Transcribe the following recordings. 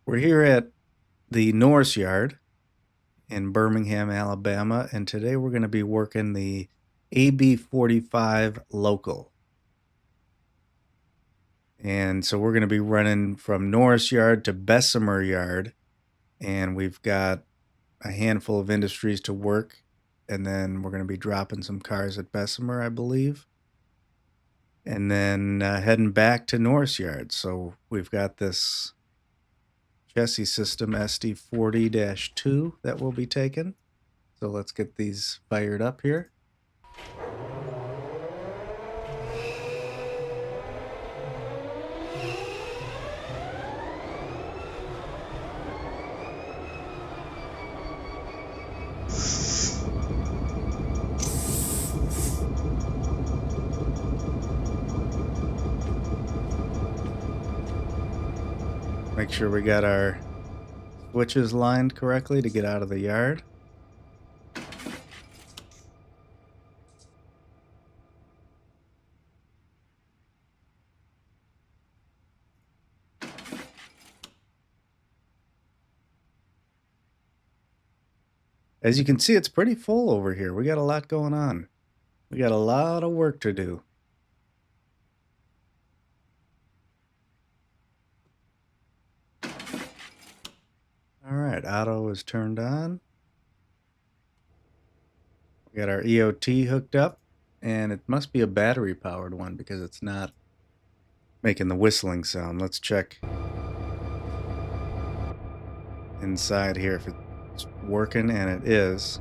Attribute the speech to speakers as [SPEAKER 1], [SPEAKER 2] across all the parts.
[SPEAKER 1] We're here at the Norris yard in Birmingham, Alabama, and today we're going to be working the AB45 local. And so we're going to be running from Norris yard to Bessemer yard, and we've got a handful of industries to work, and then we're going to be dropping some cars at Bessemer, I believe, and then heading back to Norris yard. So we've got this chassis system SD40-2 that we'll be taking. So let's get these fired up here. Make sure we got our switches lined correctly to get out of the yard. As you can see, it's pretty full over here. We got a lot going on. We got a lot of work to do. All right, auto is turned on. We got our EOT hooked up, and it must be a battery powered one because it's not making the whistling sound. Let's check inside here if it's working, and it is.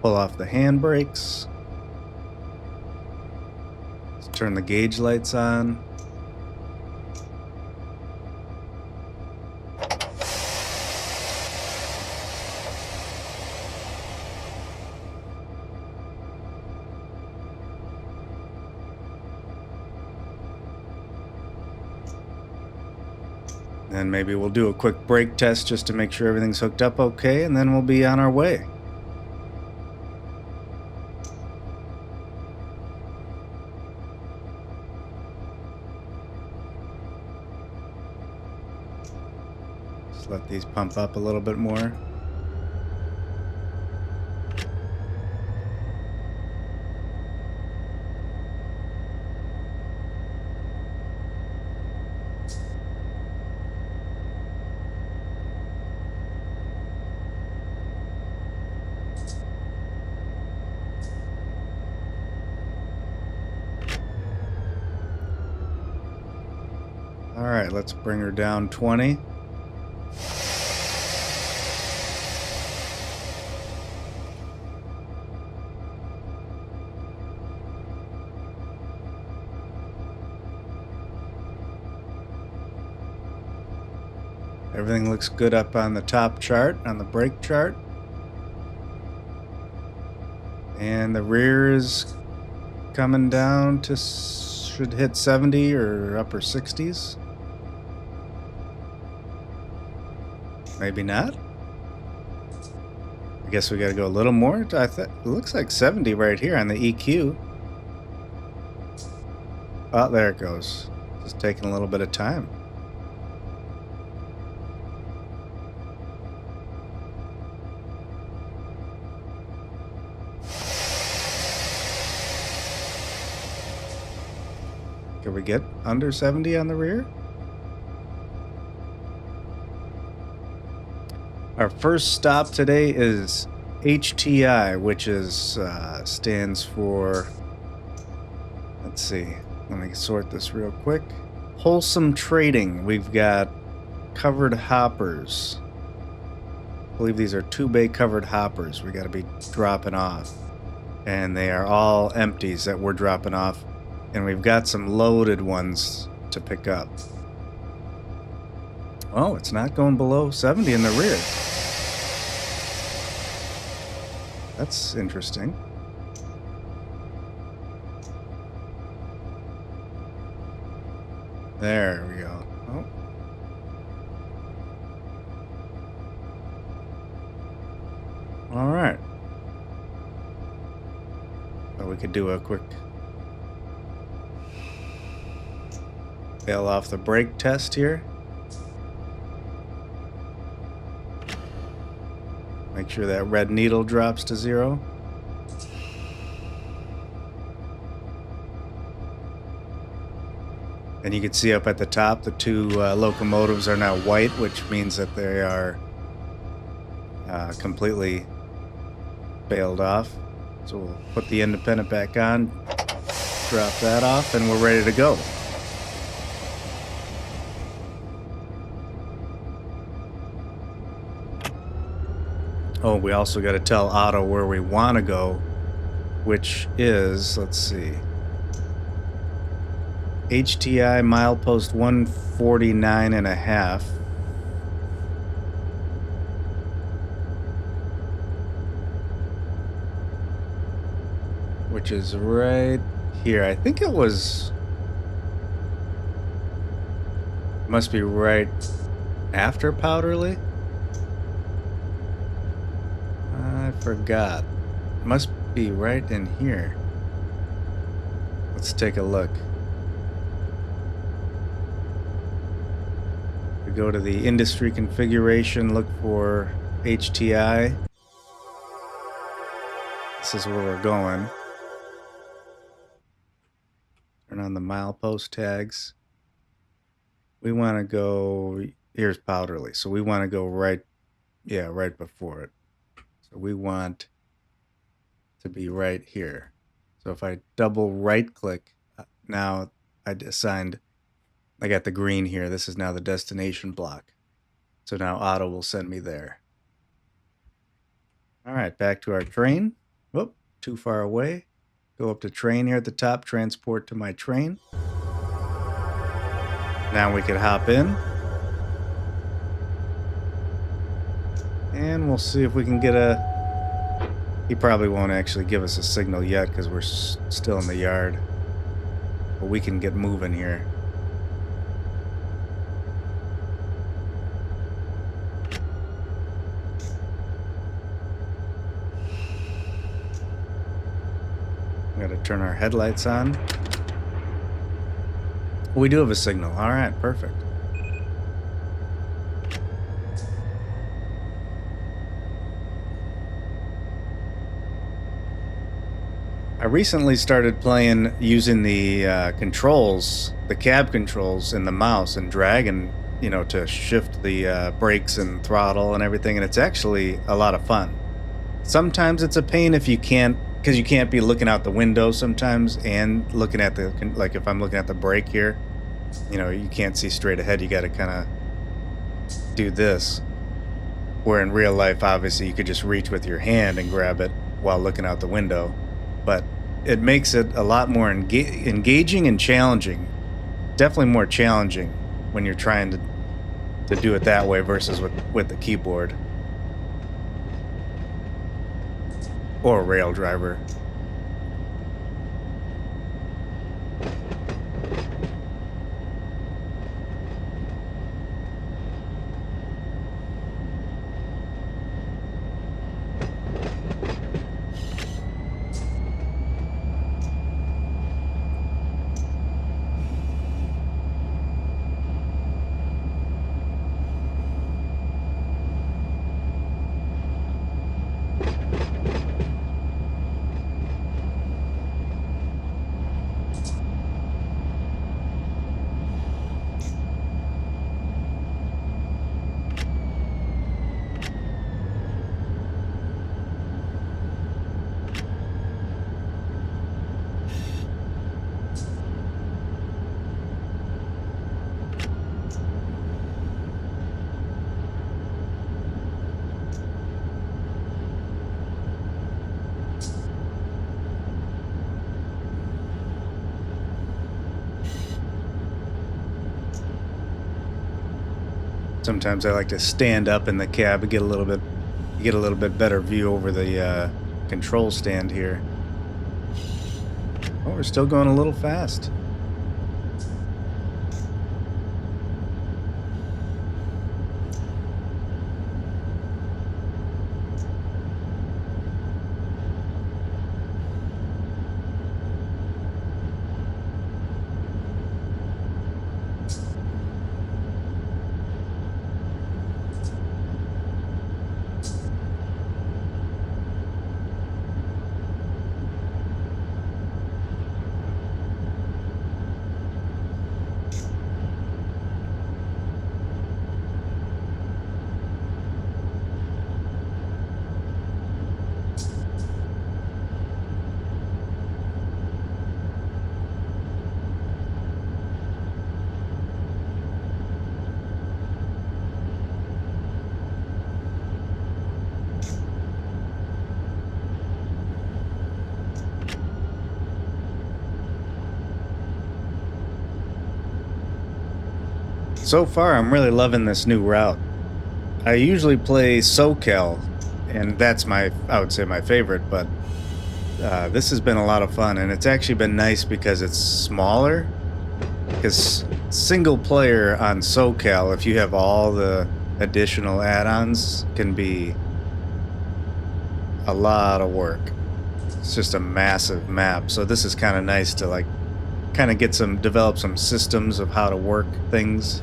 [SPEAKER 1] Pull off the handbrakes. Let's turn the gauge lights on. And maybe we'll do a quick brake test just to make sure everything's hooked up okay, and then we'll be on our way. Just let these pump up a little bit more. All right, let's bring her down 20. Everything looks good up on the top chart, on the brake chart. And the rear is coming down to, should hit 70 or upper 60s. Maybe not. I guess we got to go a little more. It looks like 70 right here on the EQ. Oh, there it goes. Just taking a little bit of time. Can we get under 70 on the rear? Our first stop today is HTI, which is stands for, let's see, let me sort this real quick. Holcim Trading. We've got covered hoppers. I believe these are 2-bay covered hoppers we got to be dropping off. And they are all empties that we're dropping off. And we've got some loaded ones to pick up. Oh, it's not going below 70 in the rear. That's interesting. There we go. Oh. All right. So we could do a quick Fail off the brake test here. Make sure that red needle drops to 0. And you can see up at the top, the two locomotives are now white, which means that they are completely failed off. So we'll put the independent back on, drop that off, and we're ready to go. Oh, we also got to tell Otto where we want to go, which is, let's see, HTI milepost 149.5. Which is right here. I think it was, must be right after Powderly. I forgot. Must be right in here. Let's take a look. We go to the industry configuration, look for HTI. This is where we're going. Turn on the milepost tags. We want to go, here's Powderly. So we want to go right, yeah, right before it. So we want to be right here. So if I double right click, now I got the green here. This is now the destination block. So now Otto will send me there. All right, back to our train. Whoop, too far away. Go up to train here at the top, transport to my train. Now we can hop in. And we'll see if we can get a... He probably won't actually give us a signal yet because we're still in the yard. But we can get moving here. We gotta turn our headlights on. We do have a signal. All right, perfect. I recently started playing using the controls, the cab controls in the mouse and dragging, you know, to shift the brakes and throttle and everything. And it's actually a lot of fun. Sometimes it's a pain if you can't, because you can't be looking out the window sometimes and looking at the, like if I'm looking at the brake here, you know, you can't see straight ahead. You got to kind of do this. Where in real life, obviously, you could just reach with your hand and grab it while looking out the window. But it makes it a lot more engaging and challenging. Definitely more challenging when you're trying to do it that way versus with the keyboard. Or a rail driver. Sometimes I like to stand up in the cab and get a little bit better view over the control stand here. Oh, we're still going a little fast. So far, I'm really loving this new route. I usually play SoCal, and that's I would say my favorite, but this has been a lot of fun, and it's actually been nice because it's smaller. Because single player on SoCal, if you have all the additional add-ons, can be a lot of work. It's just a massive map, so this is kind of nice to like kind of develop some systems of how to work things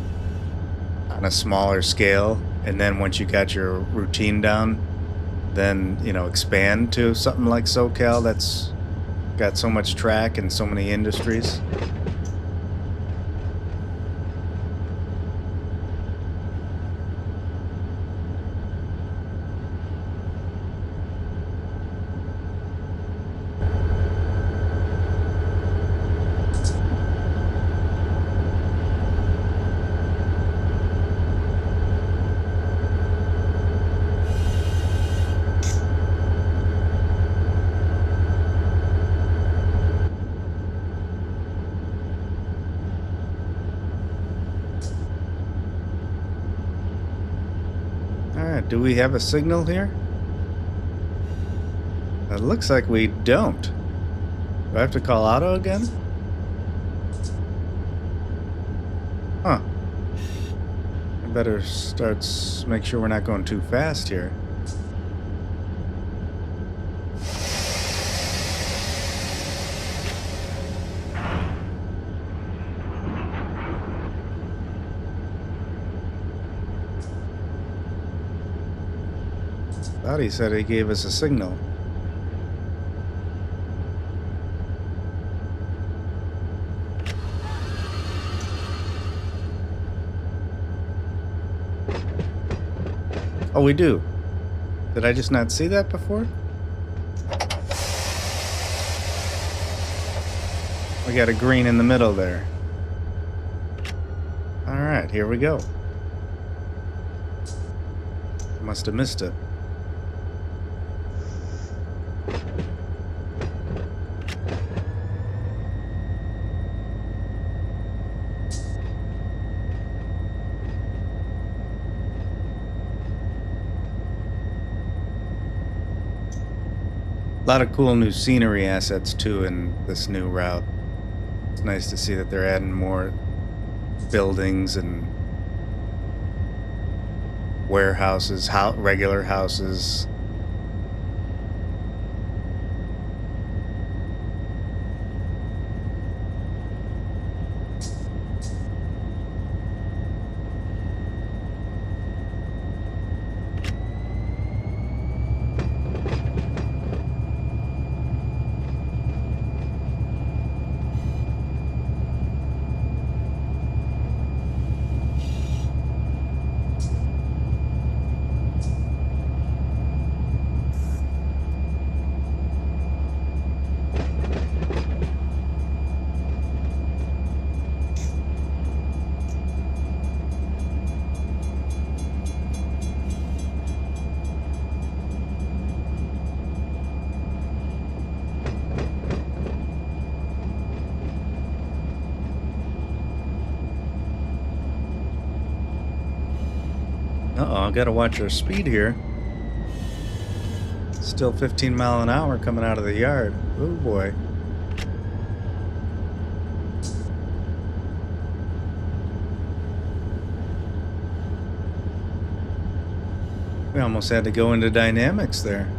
[SPEAKER 1] on a smaller scale, and then once you got your routine down, then expand to something like SoCal that's got so much track and so many industries. Alright, do we have a signal here? It looks like we don't. Do I have to call auto again? Huh. I better make sure we're not going too fast here. Thought he said he gave us a signal. Oh, we do. Did I just not see that before? We got a green in the middle there. Alright, here we go. Must have missed it. A lot of cool new scenery assets too in this new route. It's nice to see that they're adding more buildings and warehouses, regular houses. Uh-oh, gotta watch our speed here. Still 15 mile an hour coming out of the yard. Oh boy. We almost had to go into dynamics there.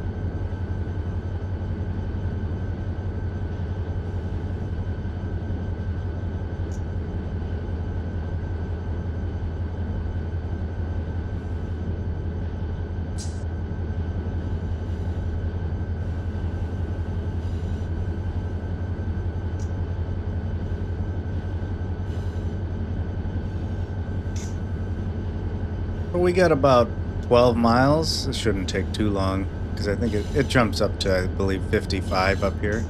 [SPEAKER 1] We got about 12 miles. This shouldn't take too long because I think it jumps up to, I believe, 55 up here.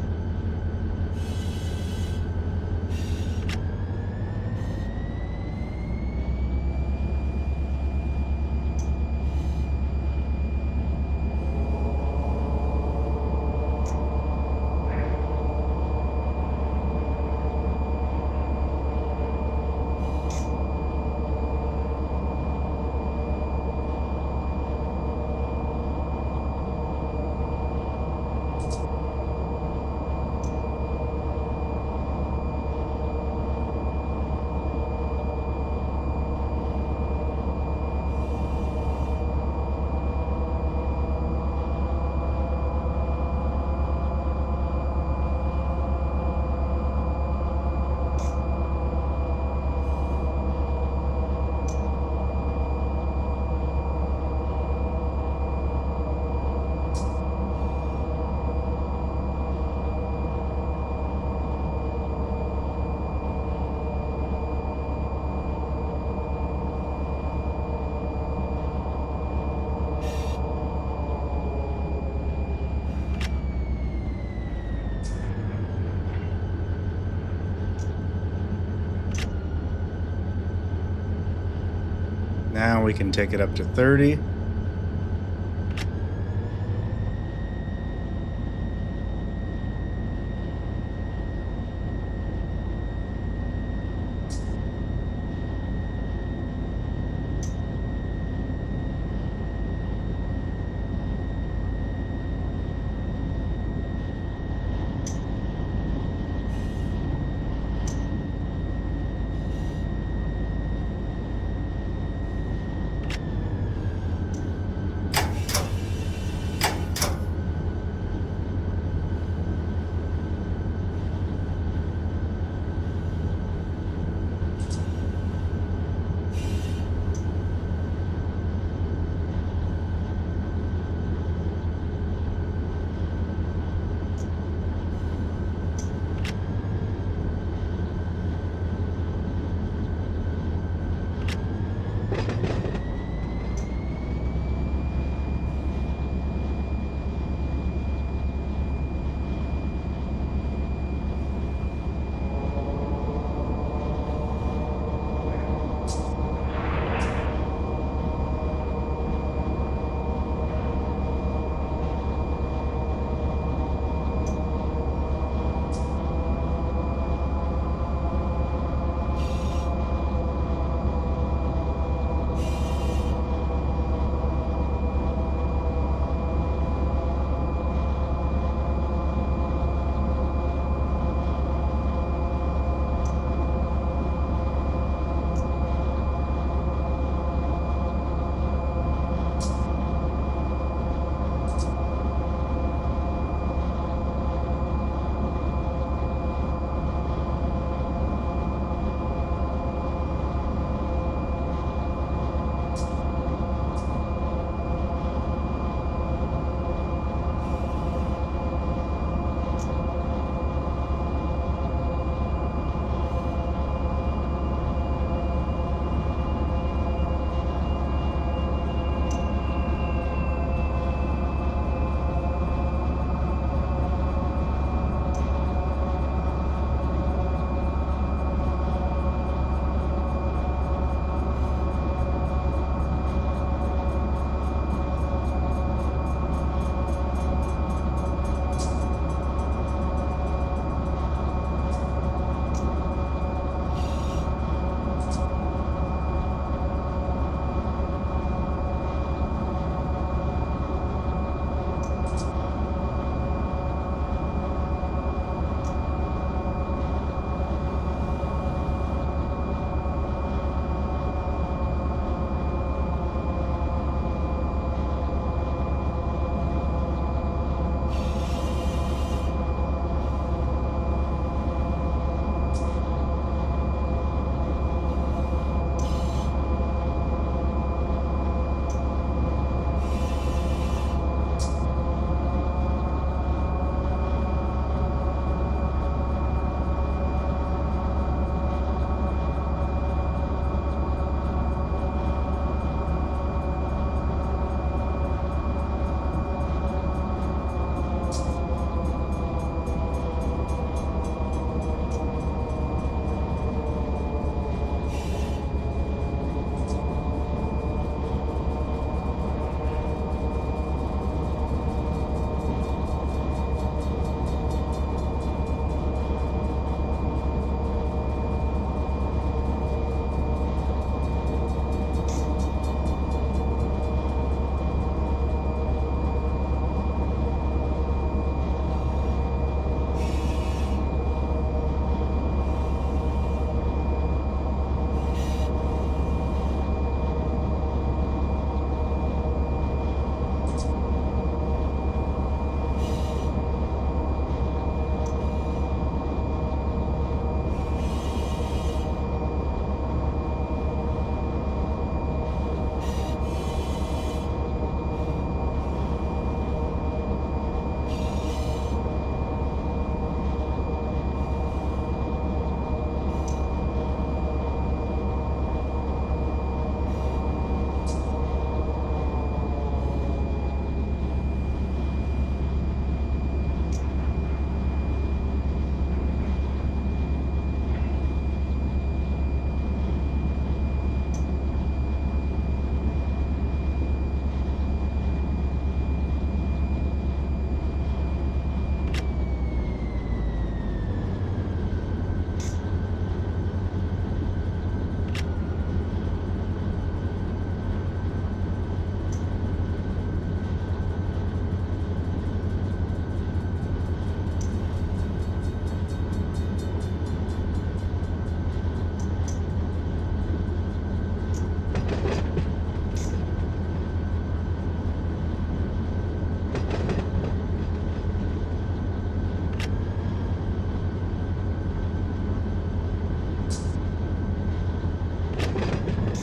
[SPEAKER 1] now we can take it up to 30.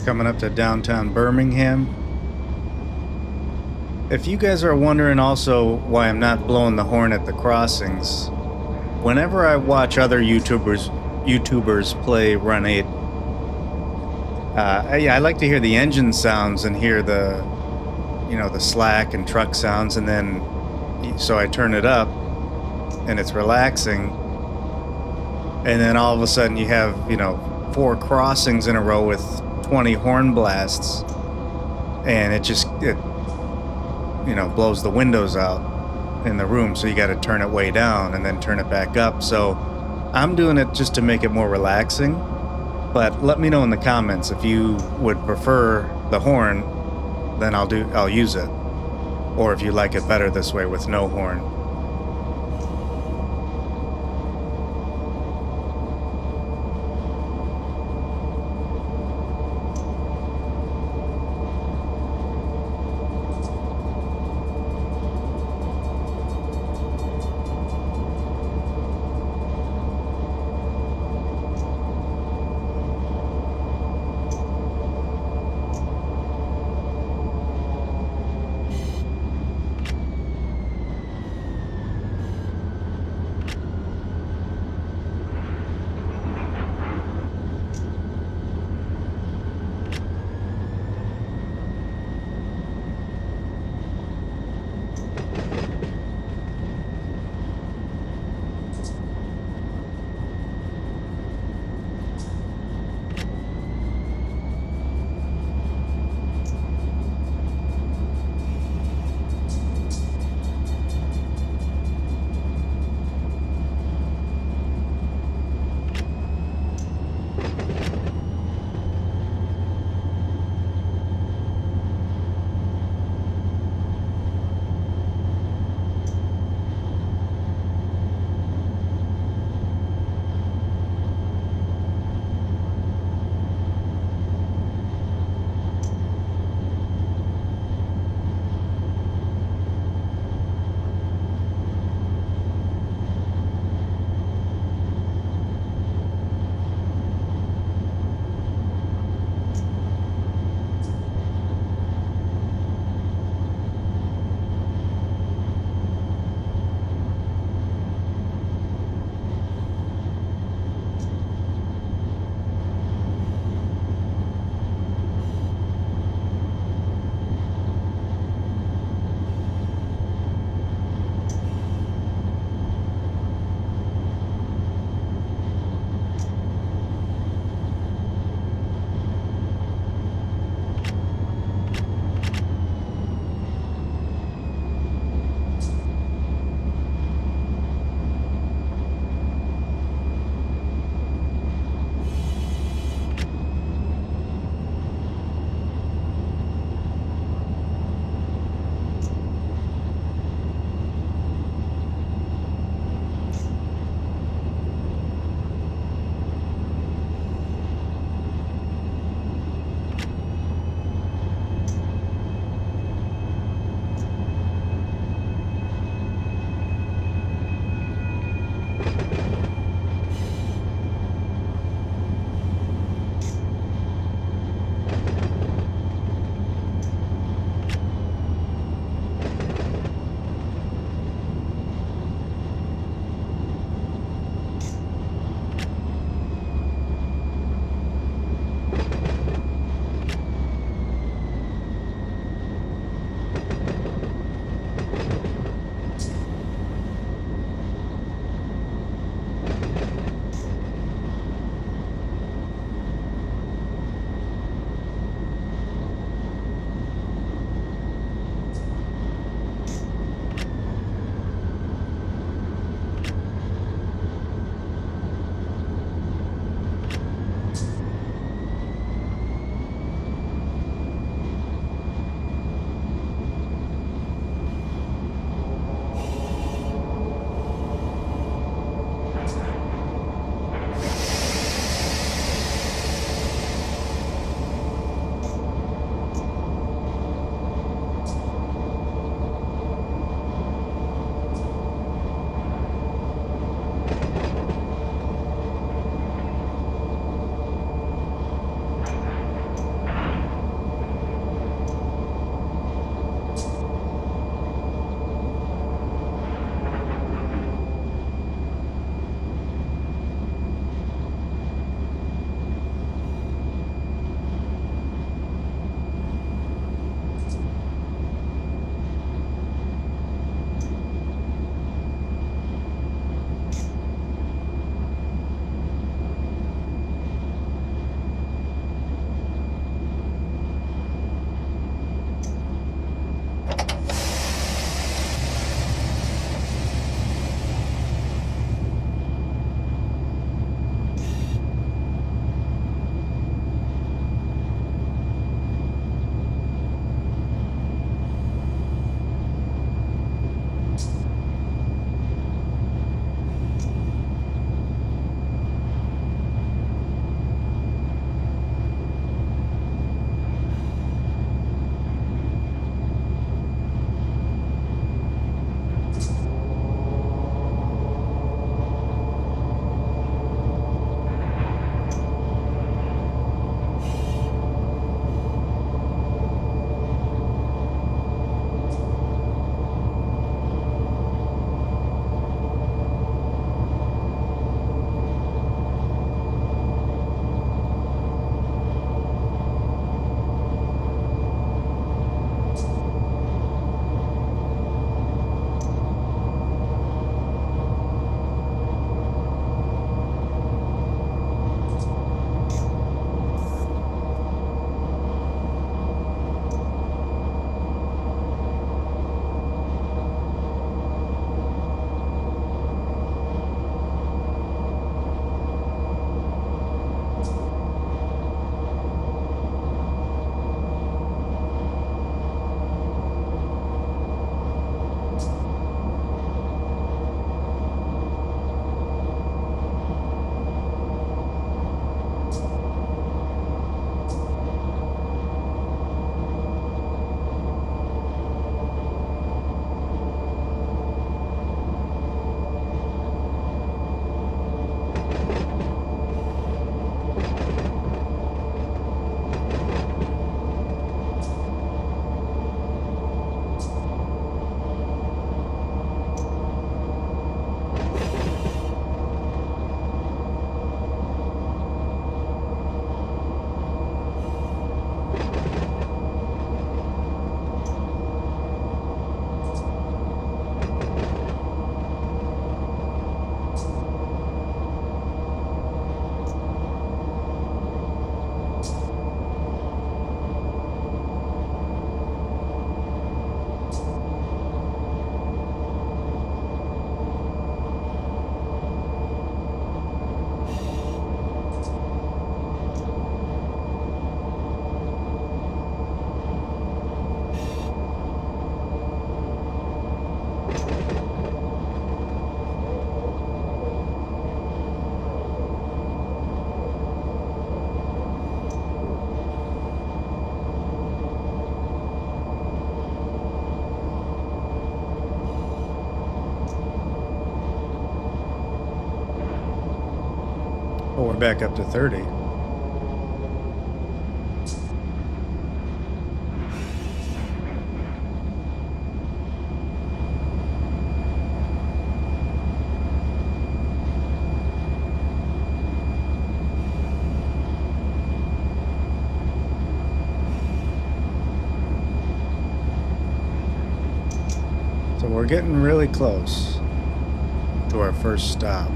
[SPEAKER 1] coming up to downtown Birmingham. If you guys are wondering also why I'm not blowing the horn at the crossings, whenever I watch other YouTubers play Run 8, I like to hear the engine sounds and hear the, the slack and truck sounds, and then so I turn it up and it's relaxing, and then all of a sudden you have 4 crossings in a row with 20 horn blasts, and it blows the windows out in the room, so you got to turn it way down and then turn it back up. So I'm doing it just to make it more relaxing, but let me know in the comments if you would prefer the horn, then I'll use it, or if you like it better this way with no horn. Oh, we're back up to 30. So we're getting really close to our first stop.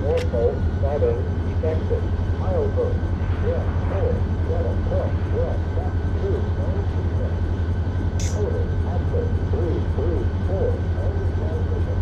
[SPEAKER 2] Norfolk Southern AGS South. Yeah, 2, total access 334 and transmission.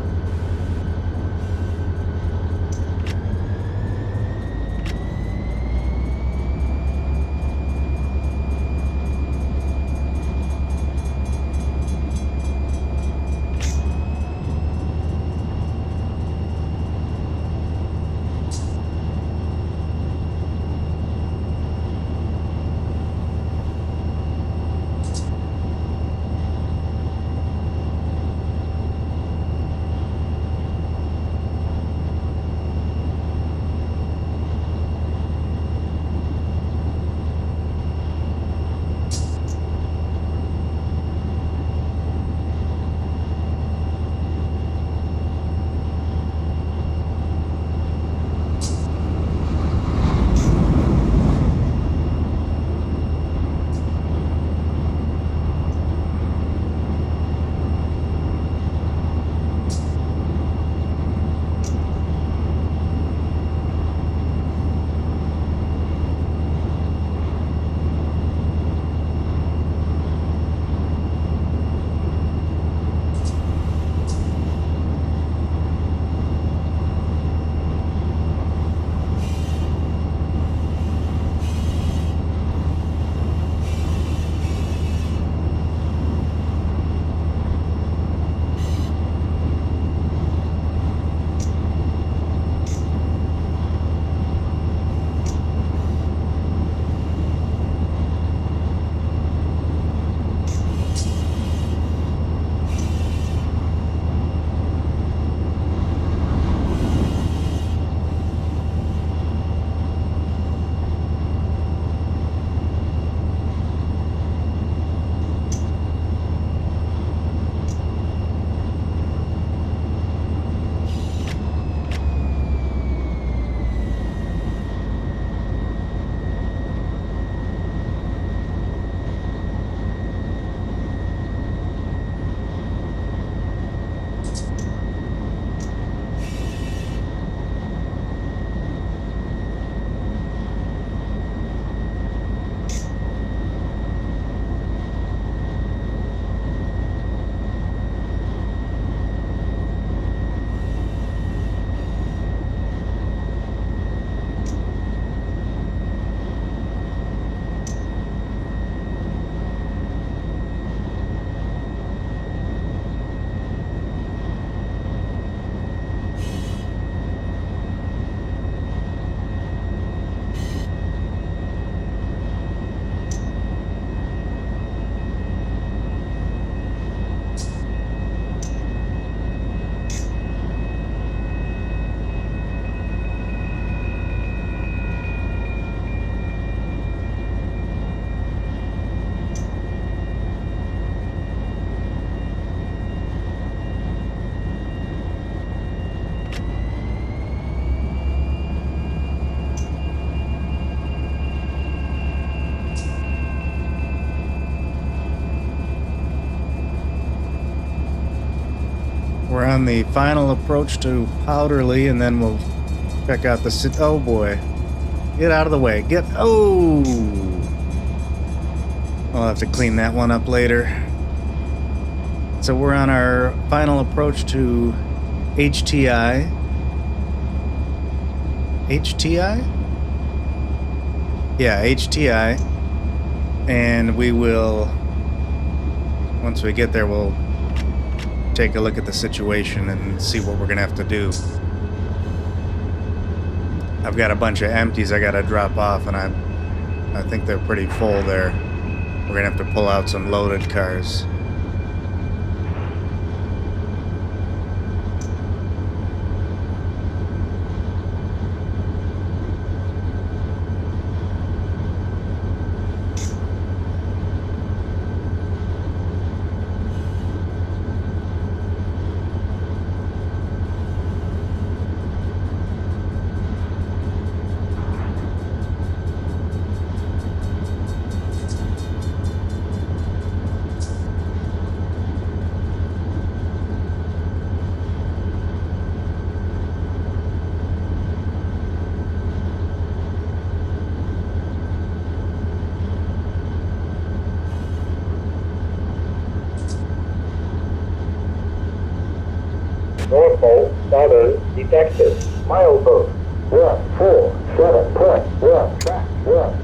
[SPEAKER 1] We're on the final approach to Powderly, and then we'll check out the city. Oh boy. Get out of the way. Get. Oh! I'll have to clean that one up later. So we're on our final approach to HTI. HTI? Yeah, HTI. And we will, once we get there, we'll take a look at the situation and see what we're going to have to do. I've got a bunch of empties I got to drop off, and I think they're pretty full there. We're going to have to pull out some loaded cars.
[SPEAKER 2] Norfolk Southern detected. Milepost 147. Press 1. Track 1.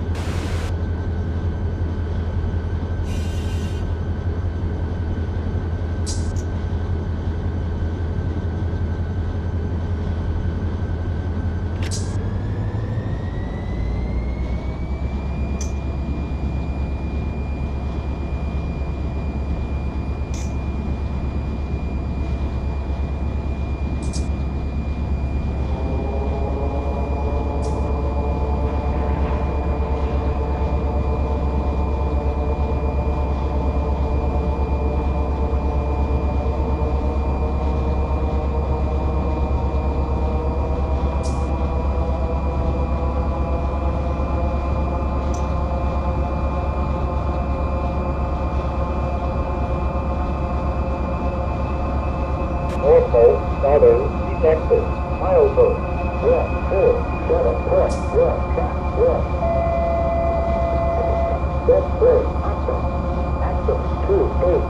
[SPEAKER 2] Norfolk Southern detected. Milepost 147. Press 1. Track 1. Step brake. Axle. Axle 28.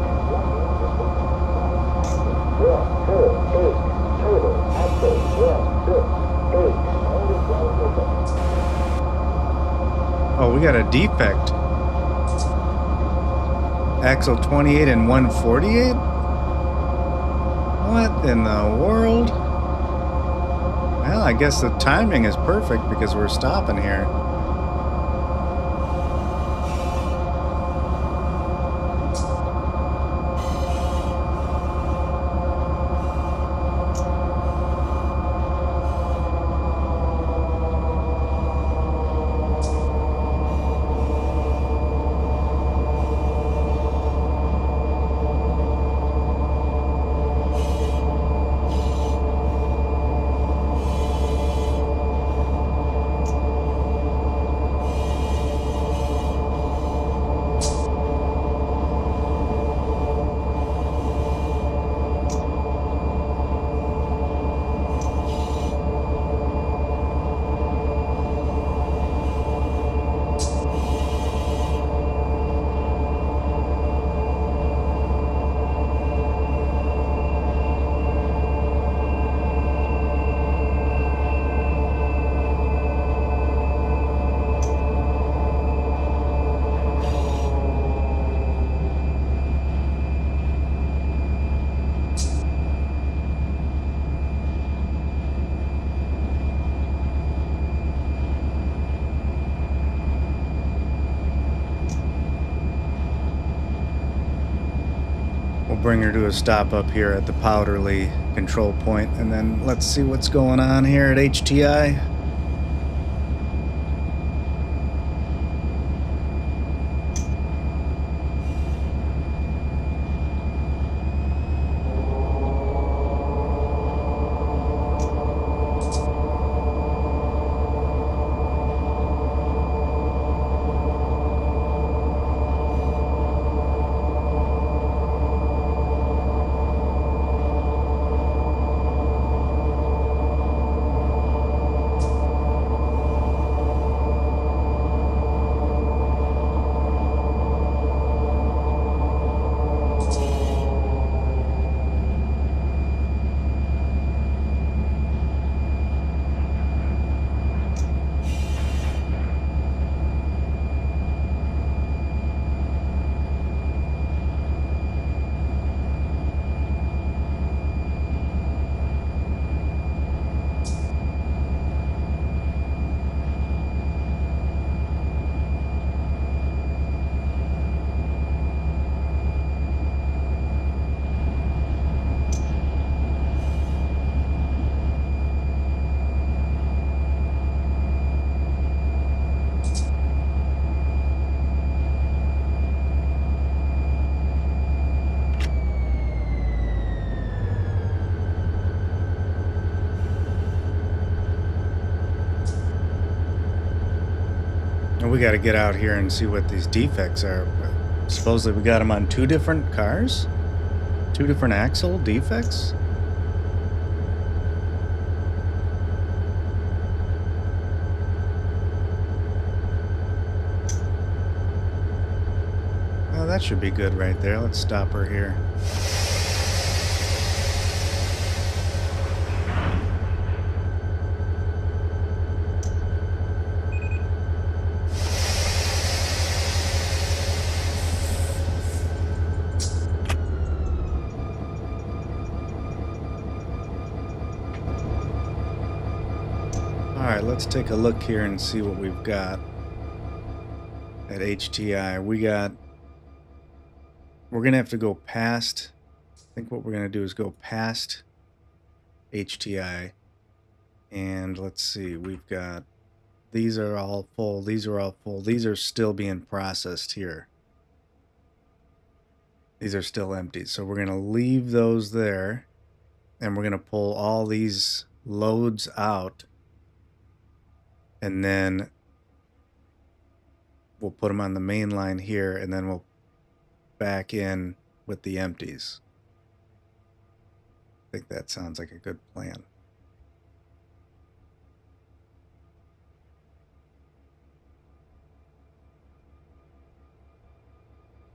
[SPEAKER 2] 148. Total. Axle 168. Only drive open.
[SPEAKER 1] Oh, we got a defect. Axle 28 and 148? What in the world? Well, I guess the timing is perfect because we're stopping here. Bring her to a stop up here at the Powderly control point, and then let's see what's going on here at HTI. And we got to get out here and see what these defects are. Supposedly we got them on 2 different cars? 2 different axle defects? Oh, that should be good right there. Let's stop her here. Alright, let's take a look here and see what we've got at HTI. We're going to have to go past, I think what we're going to do is go past HTI. And let's see, we've got, these are all full, these are all full, these are still being processed here. These are still empty. So we're going to leave those there, and we're going to pull all these loads out, and then we'll put them on the main line here, and then we'll back in with the empties. I think that sounds like a good plan.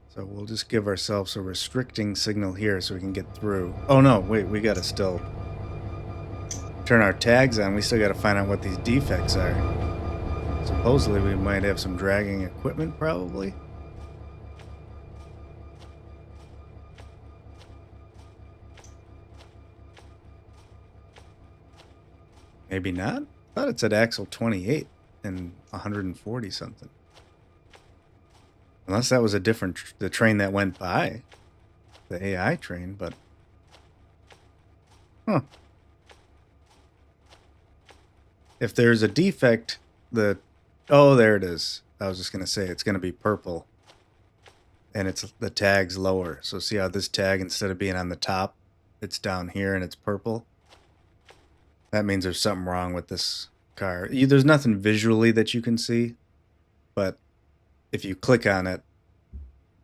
[SPEAKER 1] So we'll just give ourselves a restricting signal here so we can get through. Oh no, wait, we gotta still turn our tags on. We still gotta find out what these defects are. Supposedly we might have some dragging equipment, probably. Maybe not. I thought it said axle 28 and 140 something. Unless that was a different, the train that went by. The AI train, but... Huh. If there's a defect, oh, there it is. I was just going to say, it's going to be purple. And it's the tag's lower. So see how this tag, instead of being on the top, it's down here and it's purple? That means there's something wrong with this car. There's nothing visually that you can see, but if you click on it,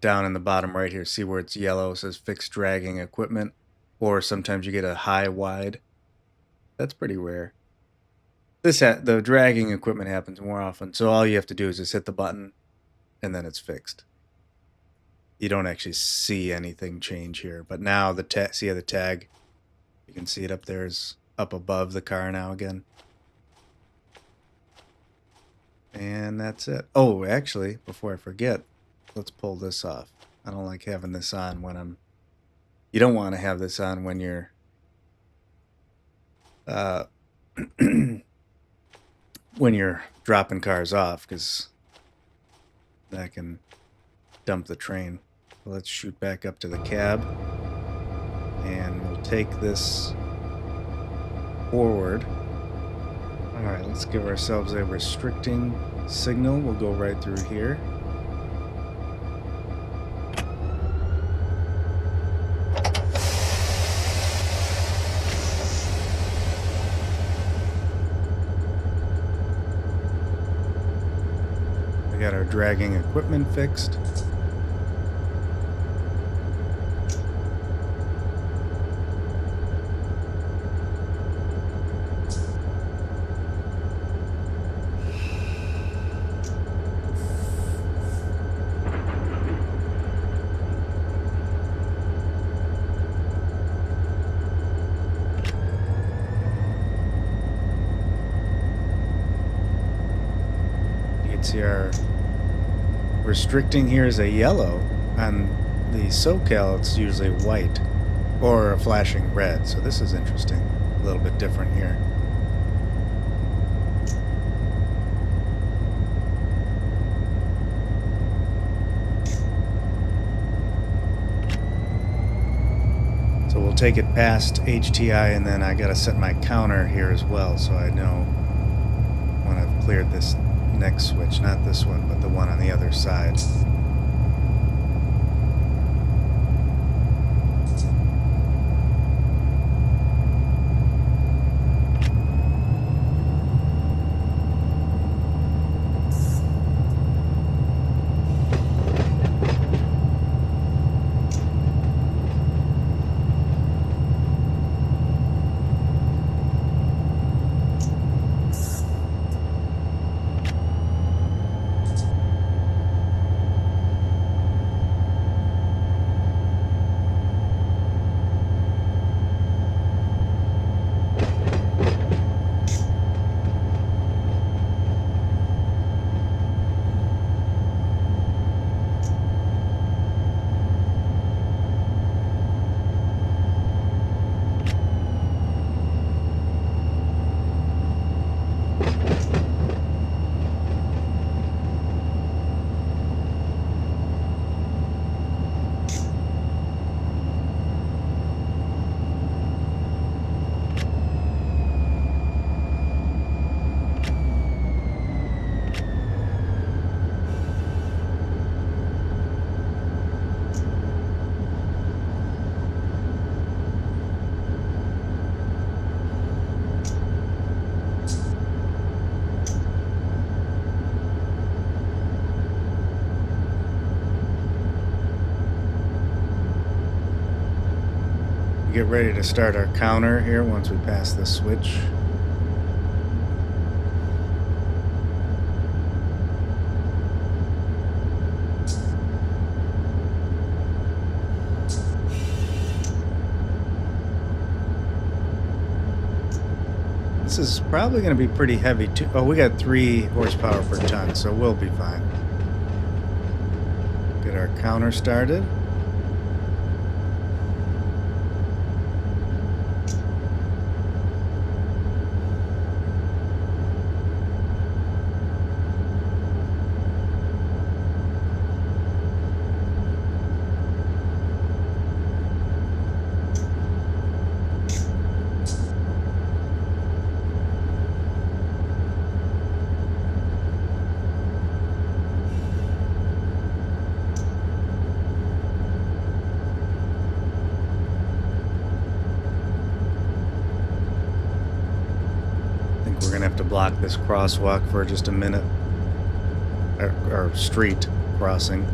[SPEAKER 1] down in the bottom right here, see where it's yellow, it says fixed dragging equipment, or sometimes you get a high wide. That's pretty rare. The dragging equipment happens more often, so all you have to do is just hit the button, and then it's fixed. You don't actually see anything change here, but now see how the tag, you can see it up there is up above the car now again. And that's it. Oh, actually, before I forget, let's pull this off. I don't like having this on when you don't want to have this on when you're when you're dropping cars off, because that can dump the train. So let's shoot back up to the cab, and we'll take this forward. Alright, let's give ourselves a restricting signal. We'll go right through here. We got our dragging equipment fixed. See, our restricting here is a yellow. On the SoCal, it's usually white or a flashing red. So this is interesting. A little bit different here. So we'll take it past HTI, and then I gotta set my counter here as well, so I know when I've cleared this next switch, not this one, but the one on the other side. We get ready to start our counter here once we pass this switch. This is probably going to be pretty heavy too. Oh, we got 3 horsepower per ton, so we'll be fine. Get our counter started. We're gonna have to block this crosswalk for just a minute, or street crossing.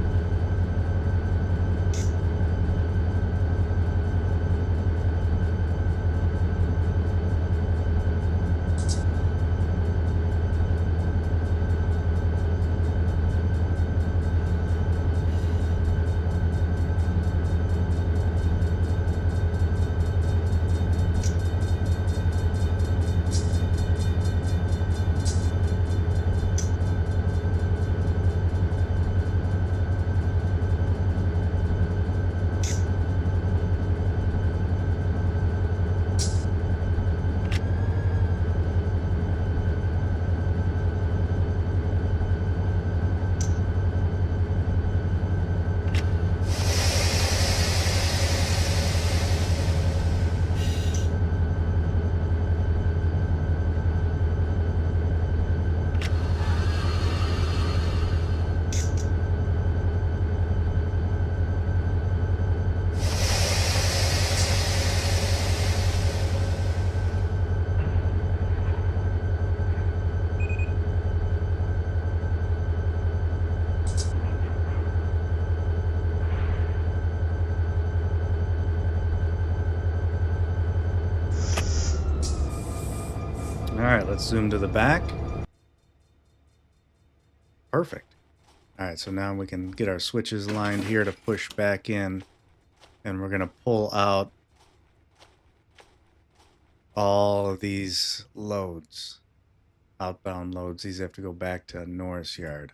[SPEAKER 1] Alright, let's zoom to the back. Perfect. Alright, so now we can get our switches lined here to push back in. And we're going to pull out all of these loads. Outbound loads. These have to go back to Norris yard.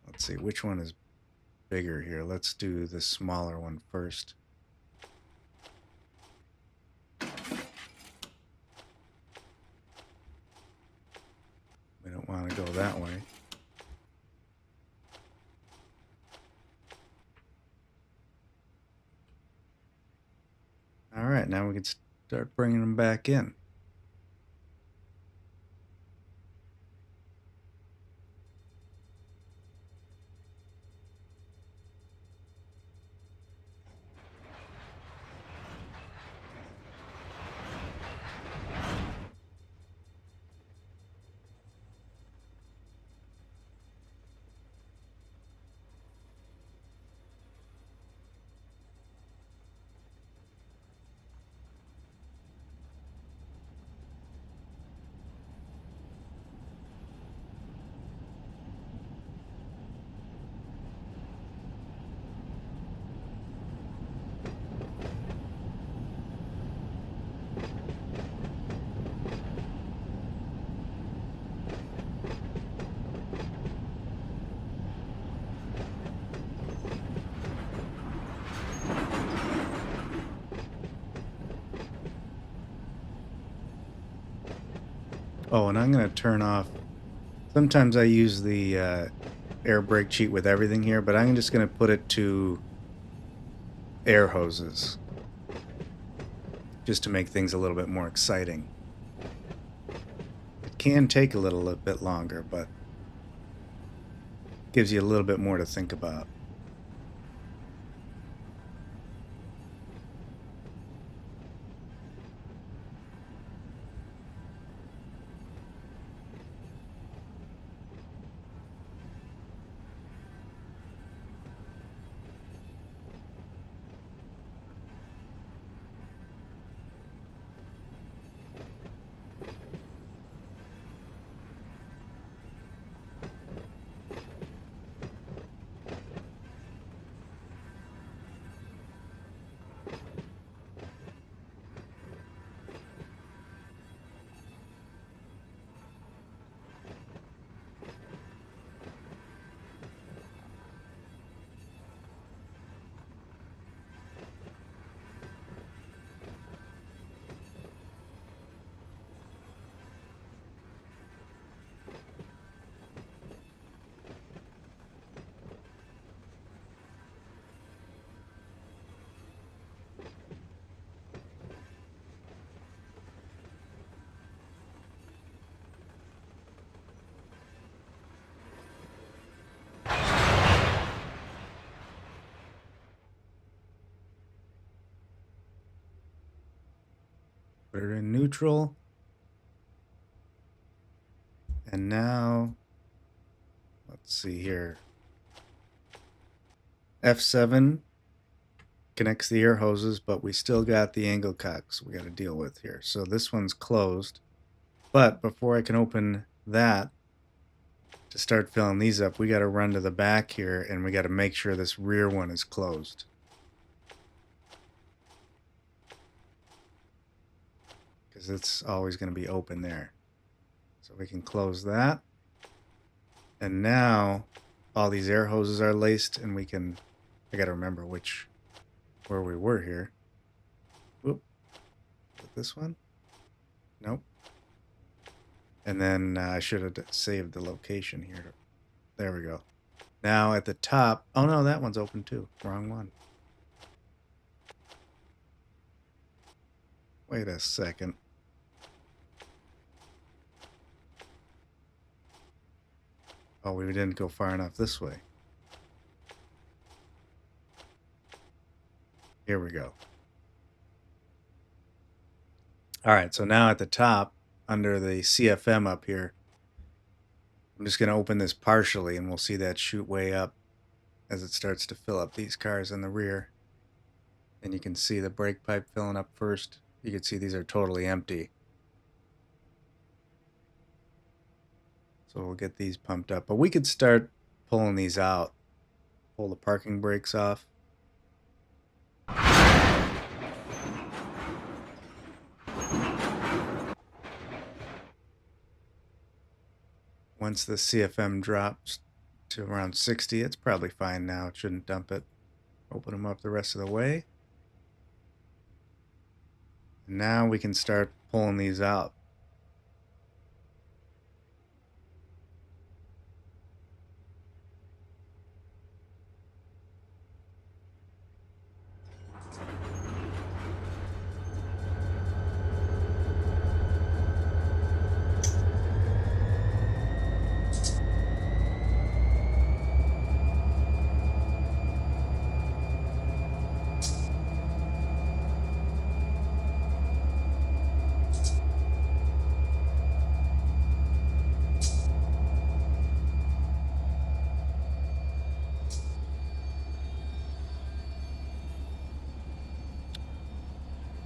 [SPEAKER 1] Let's see, which one is bigger here? Let's do the smaller one first. We don't want to go that way. All right, now we can start bringing them back in. Oh, and I'm going to turn off. Sometimes I use the air brake cheat with everything here, but I'm just going to put it to air hoses, just to make things a little bit more exciting. It can take a little bit longer, but gives you a little bit more to think about. Put it in neutral. And now, let's see here. F7 connects the air hoses, but we still got the angle cocks we got to deal with here. So this one's closed. But before I can open that to start filling these up, we got to run to the back here and we got to make sure this rear one is closed. Because it's always going to be open there. So we can close that. And now all these air hoses are laced and we can, I got to remember where we were here. Whoop. This one? Nope. And then I should have saved the location here. There we go. Now at the top, oh no, that one's open too. Wrong one. Wait a second. Oh, we didn't go far enough this way. Here we go. All right, so now at the top, under the CFM up here, I'm just going to open this partially and we'll see that shoot way up as it starts to fill up these cars in the rear. And you can see the brake pipe filling up first. You can see these are totally empty. So we'll get these pumped up. But we could start pulling these out. Pull the parking brakes off. Once the CFM drops to around 60, it's probably fine now. It shouldn't dump it. Open them up the rest of the way. And now we can start pulling these out.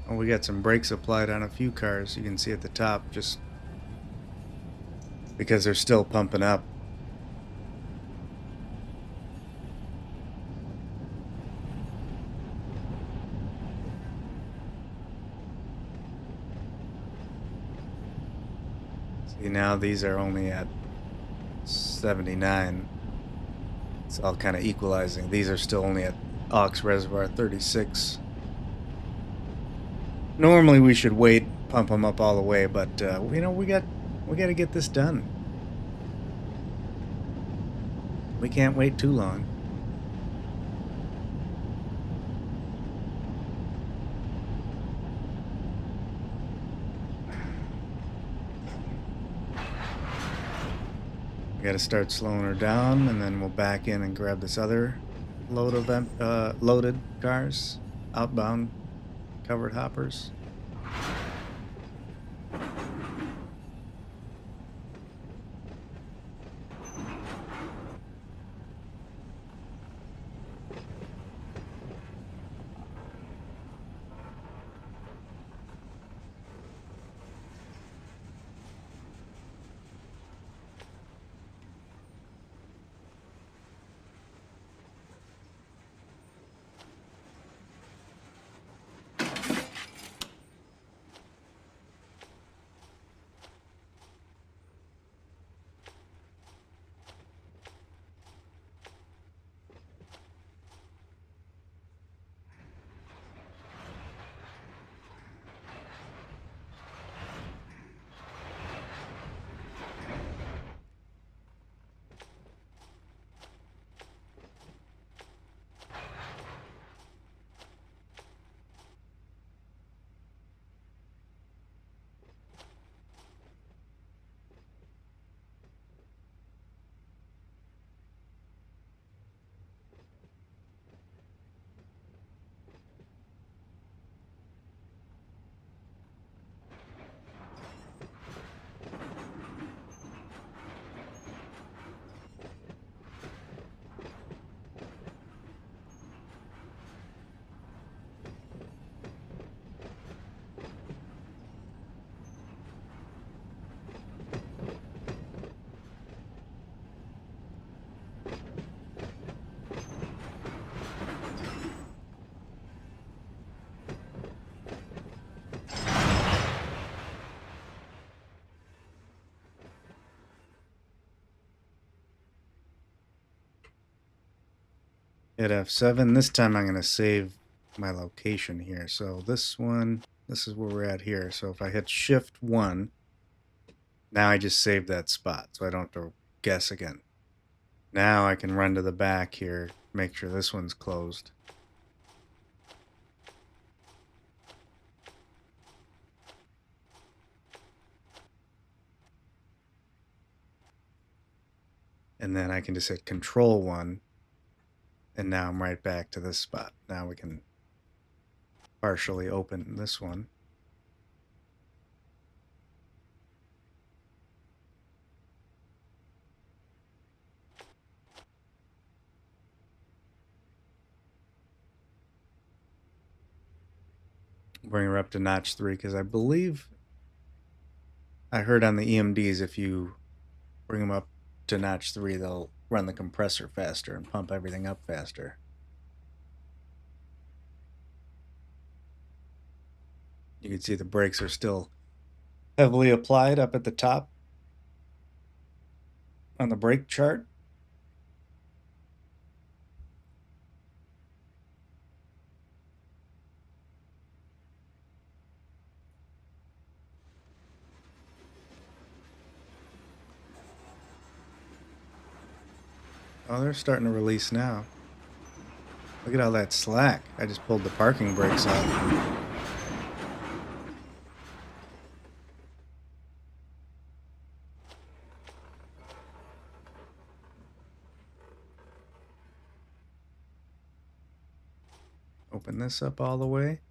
[SPEAKER 1] Oh, we got some brakes applied on a few cars. You can see at the top, just because they're still pumping up. See, now these are only at 79. It's all kind of equalizing. These are still only at aux reservoir 36. Normally we should wait, pump them up all the way, but you know, we got to get this done. We can't wait too long. We got to start slowing her down, and then we'll back in and grab this other load of loaded cars, outbound covered hoppers. Hit F7. This time I'm going to save my location here. So this one, this is where we're at here. So if I hit Shift 1, now I just saved that spot, so I don't have to guess again. Now I can run to the back here, make sure this one's closed. And then I can just hit Control 1, and now I'm right back to this spot. Now we can partially open this one. Bring her up to notch 3, because I believe I heard on the EMDs if you bring them up to notch 3, they'll run the compressor faster and pump everything up faster. You can see the brakes are still heavily applied up at the top on the brake chart. Oh, they're starting to release now. Look at all that slack. I just pulled the parking brakes out. Open this up all the way.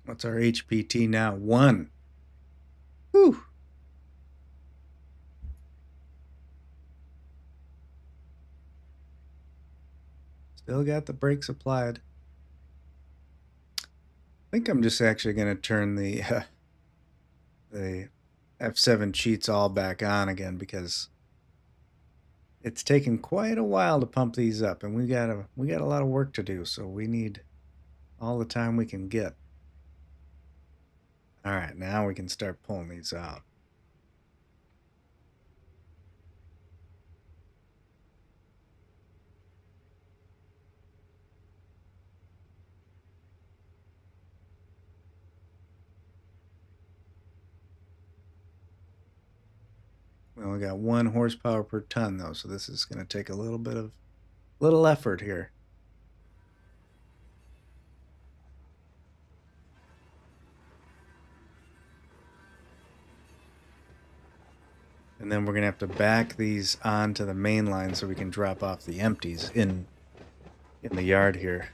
[SPEAKER 1] What's our HPT now? 1. Whew. Still got the brakes applied. I think I'm just actually going to turn the F7 cheats all back on again, because it's taken quite a while to pump these up, and we got a lot of work to do, so we need all the time we can get. All right, now we can start pulling these out. We only got 1 horsepower per ton though, so this is going to take a little effort here. And then we're going to have to back these onto the main line so we can drop off the empties in the yard here.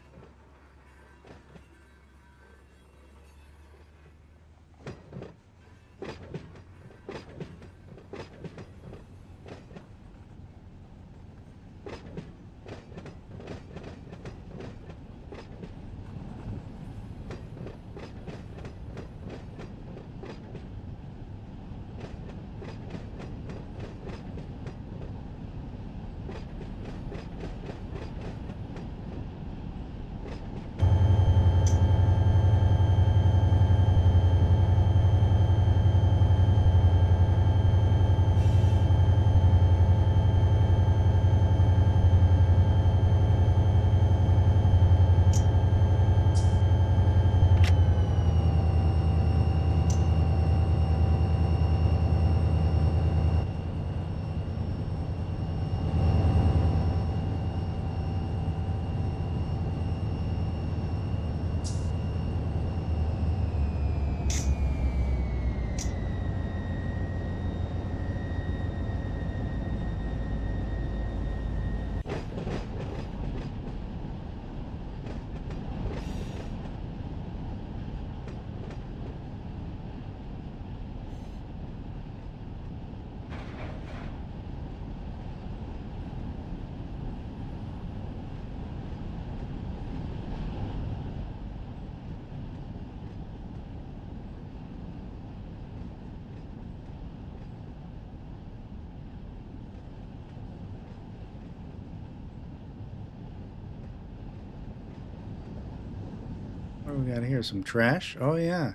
[SPEAKER 1] What do we got here? Some trash? Oh, yeah.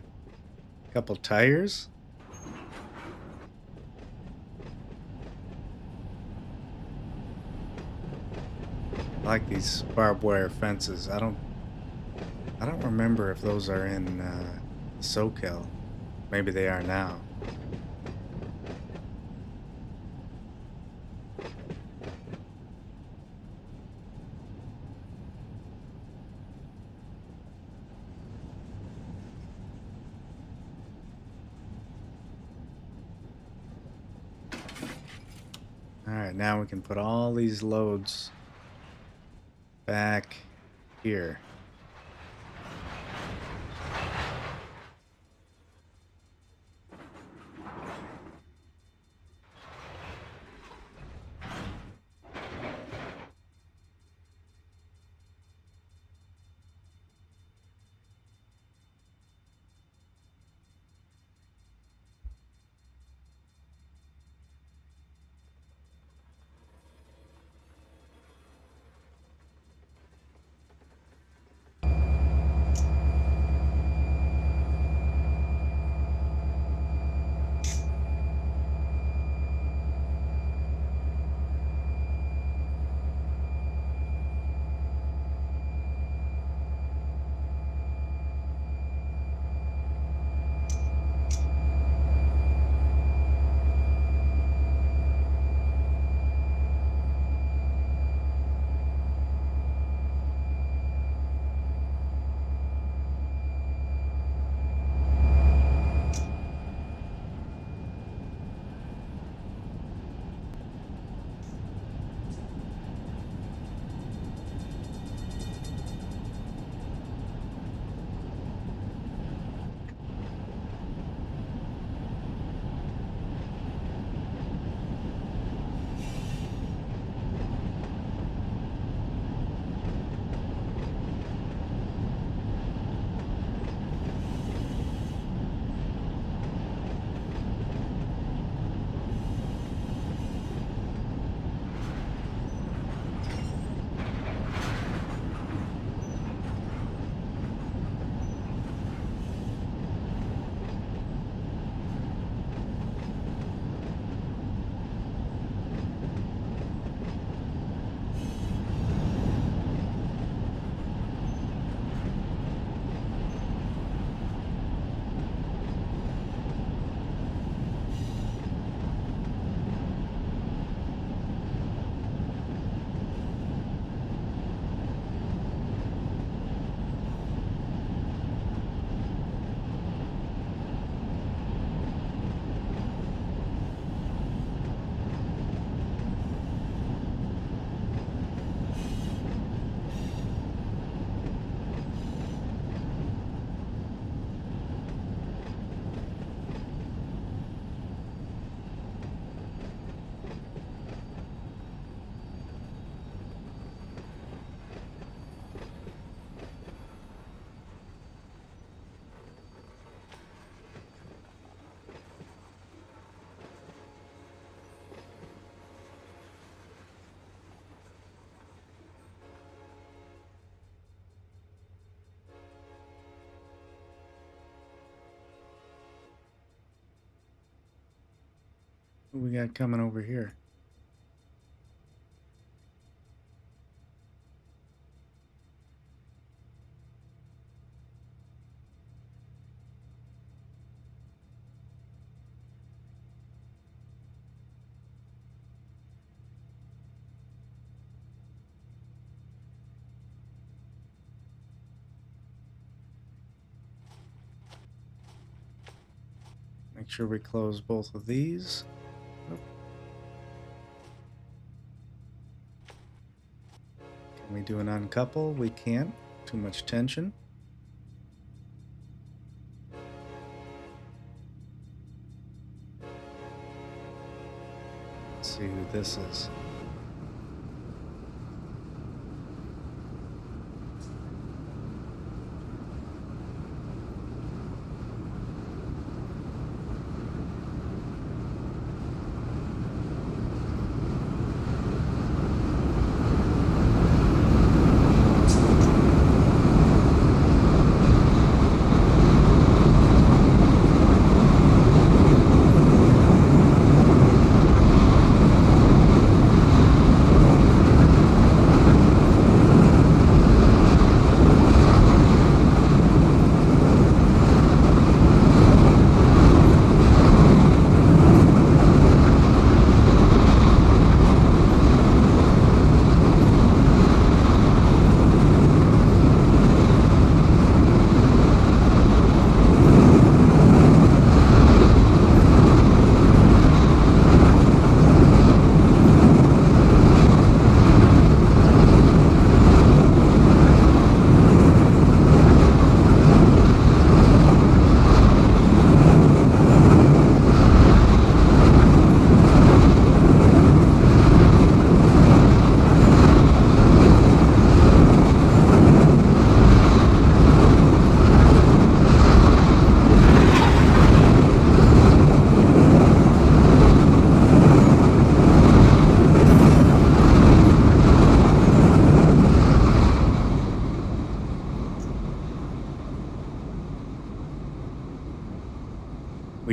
[SPEAKER 1] Couple tires. I like these barbed wire fences. I don't remember if those are in SoCal. Maybe they are now. Alright, now we can put all these loads back here. What we got coming over here? Make sure we close both of these. Oh. Can we do an uncouple? We can't. Too much tension. Let's see who this is.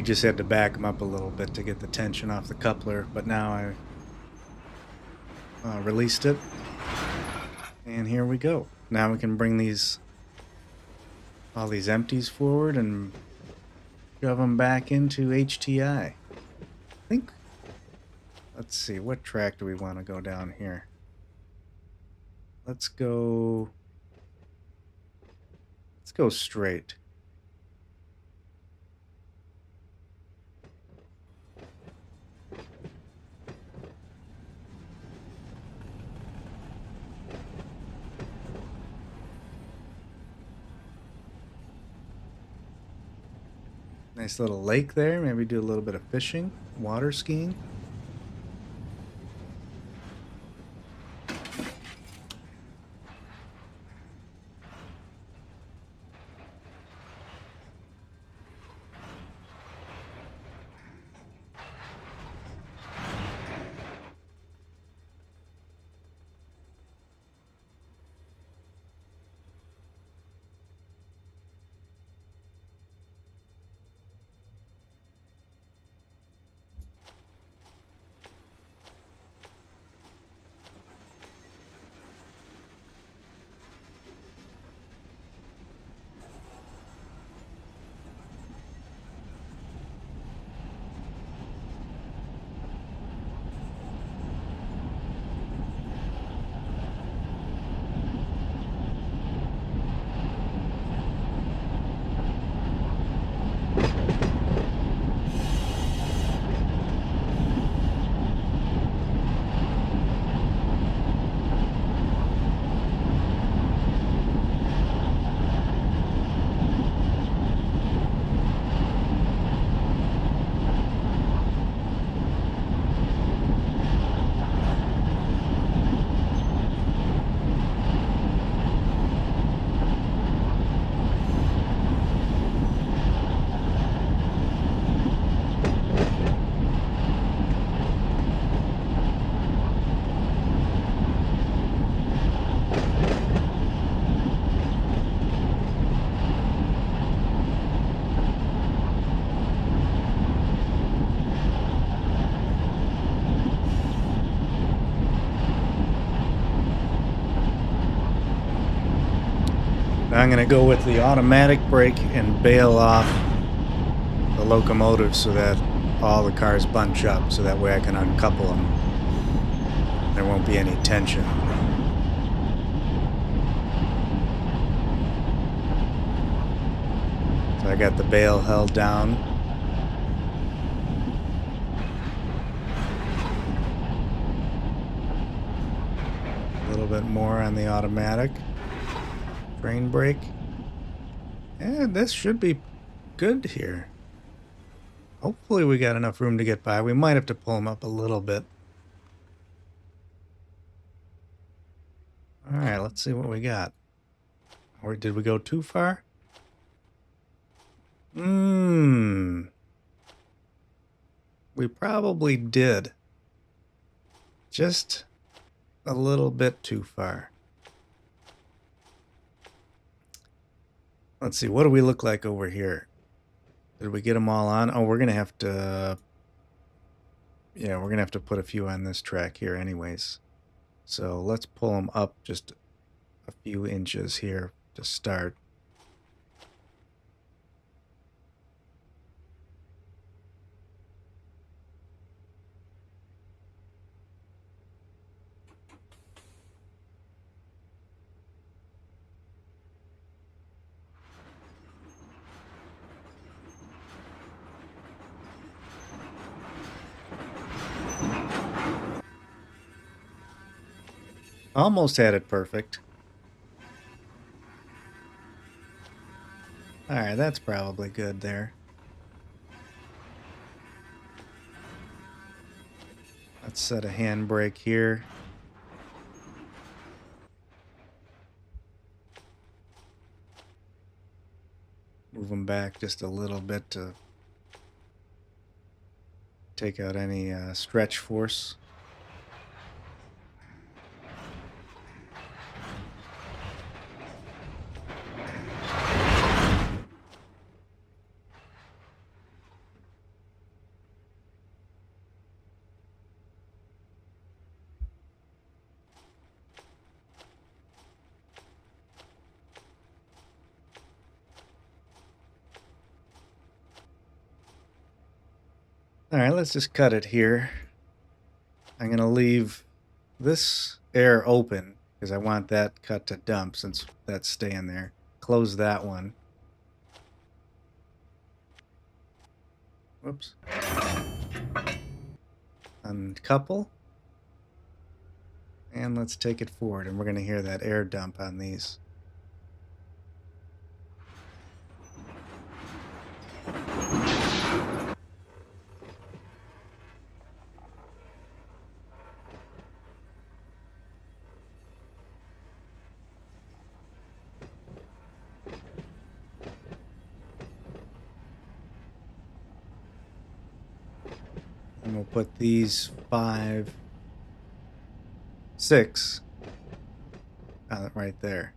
[SPEAKER 1] just had to back them up a little bit to get the tension off the coupler, but now I released it, and here we go. Now we can bring all these empties forward and shove them back into HTI. I think, let's see, what track do we want to go down here? Let's go straight. Nice little lake there. Maybe do a little bit of fishing, water skiing. I'm going to go with the automatic brake and bail off the locomotive so that all the cars bunch up, so that way I can uncouple them. There won't be any tension. So I got the bail held down. A little bit more on the automatic. Train brake. And this should be good here. Hopefully we got enough room to get by. We might have to pull them up a little bit. Alright, let's see what we got. Or did we go too far? We probably did. Just a little bit too far. Let's see, what do we look like over here? Did we get them all on? Oh, we're going to have to... Yeah, we're going to have to put a few on this track here anyways. So let's pull them up just a few inches here to start. Almost had it perfect. Alright, that's probably good there. Let's set a handbrake here. Move them back just a little bit to take out any stretch force. All right, let's just cut it here. I'm going to leave this air open because I want that cut to dump since that's staying there. Close that one. Whoops. Uncouple. And let's take it forward, and we're going to hear that air dump on these. And we'll put these 5, 6 right there.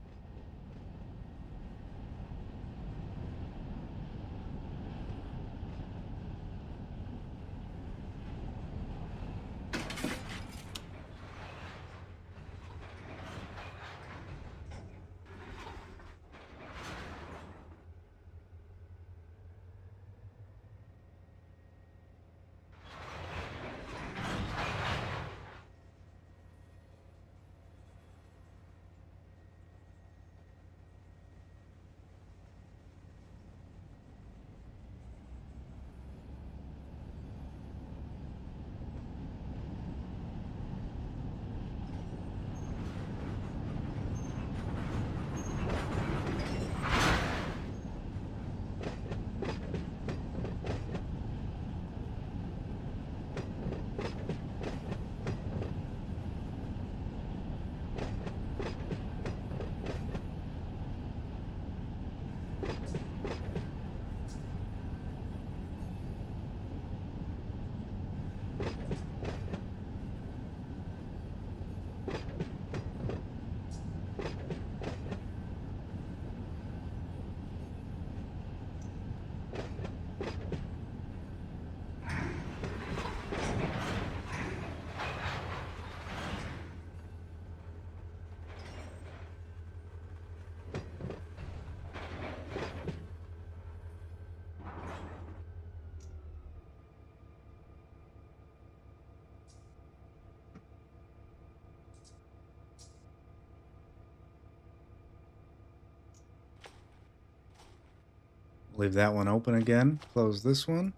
[SPEAKER 1] Leave that one open again. Close this one.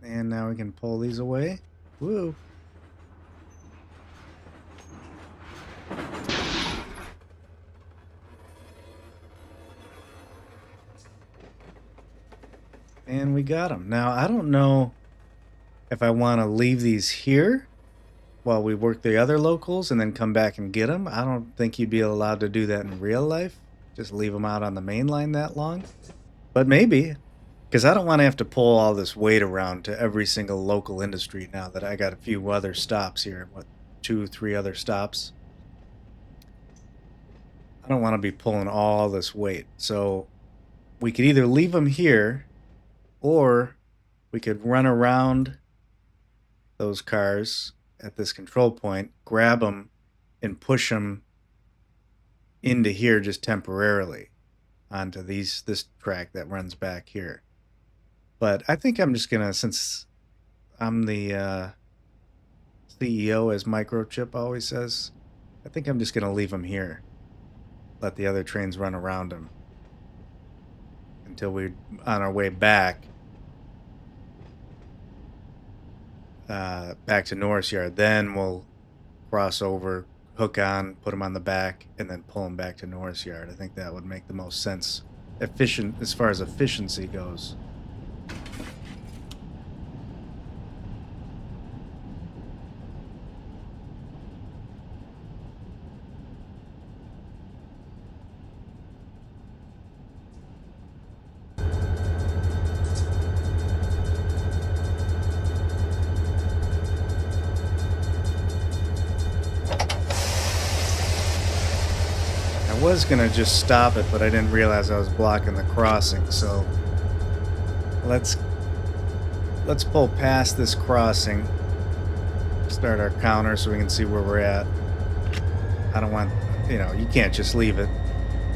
[SPEAKER 1] And now we can pull these away. Woo! And we got them. Now, I don't know if I want to leave these here while we work the other locals and then come back and get them. I don't think you'd be allowed to do that in real life. Just leave them out on the main line that long. But maybe, because I don't want to have to pull all this weight around to every single local industry now that I got a few other stops here. What, 2, 3 other stops? I don't want to be pulling all this weight. So we could either leave them here, or we could run around those cars at this control point, grab them, and push them into here just temporarily onto this track that runs back here. But I think I'm just gonna, since I'm the CEO, as Microchip always says, I think I'm just gonna leave them here. Let the other trains run around them until we're on our way back. Back to Norris Yard. Then we'll cross over, hook on, put them on the back, and then pull them back to Norris Yard. I think that would make the most sense, efficient as far as efficiency goes. I was gonna just stop it, but I didn't realize I was blocking the crossing, so let's pull past this crossing, start our counter so we can see where we're at. I don't want, you can't just leave it.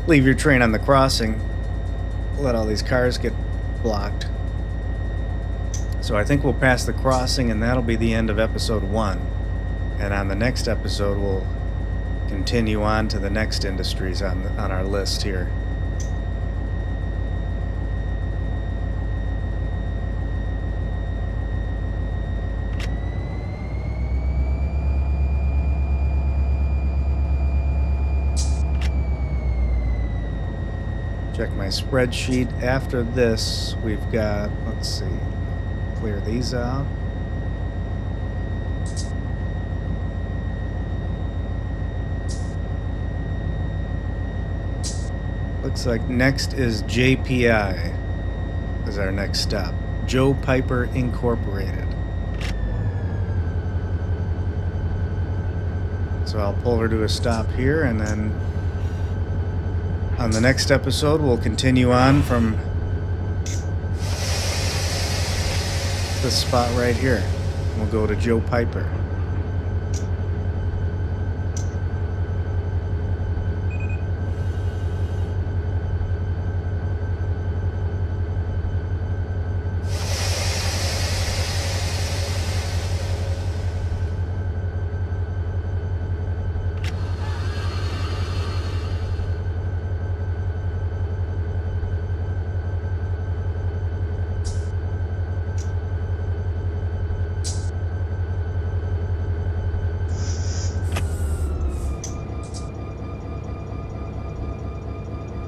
[SPEAKER 1] leave your train on the crossing, let all these cars get blocked. So I think we'll pass the crossing, and that'll be the end of episode 1. And on the next episode, we'll continue on to the next industries on our list here. Check my spreadsheet. After this, we've got, let's see, clear these out. Looks like next is JPI is our next stop. Joe Piper Incorporated. So I'll pull her to a stop here, and then on the next episode we'll continue on from this spot right here. We'll go to Joe Piper.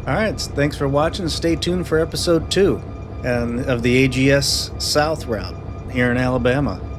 [SPEAKER 1] Alright, thanks for watching. Stay tuned for episode 2 of the AGS South route here in Alabama.